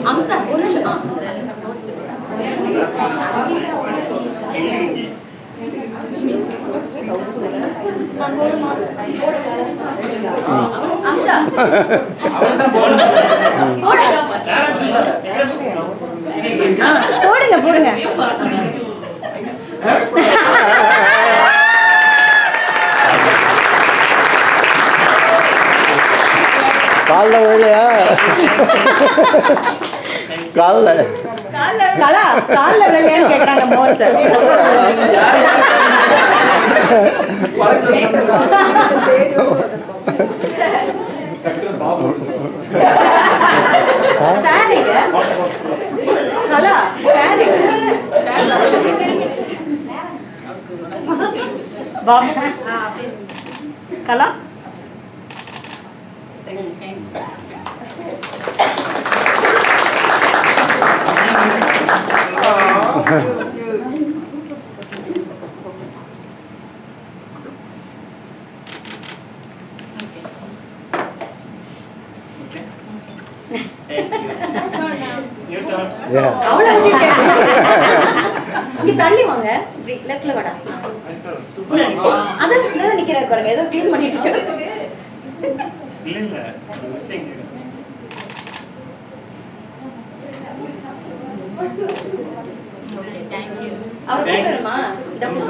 அம்சா ஒரு நிமிஷம். அம்சா போடுங்க போடுங்க. காலைல வேலையா? காலைல கலா காலைல வேலையான்னு கேட்குறாங்க மோகன் சார். சாரிங்க கலா சாரி கலா தள்ளி வாங்க. லெஃப்ட்ல வாடா. அதான் நிக்கிறாரு பாருங்க, ஏதோ க்ளீன் பண்ணிட்டு இருக்காரு. அவர் கூப்பிடுமா? இல்லம்மா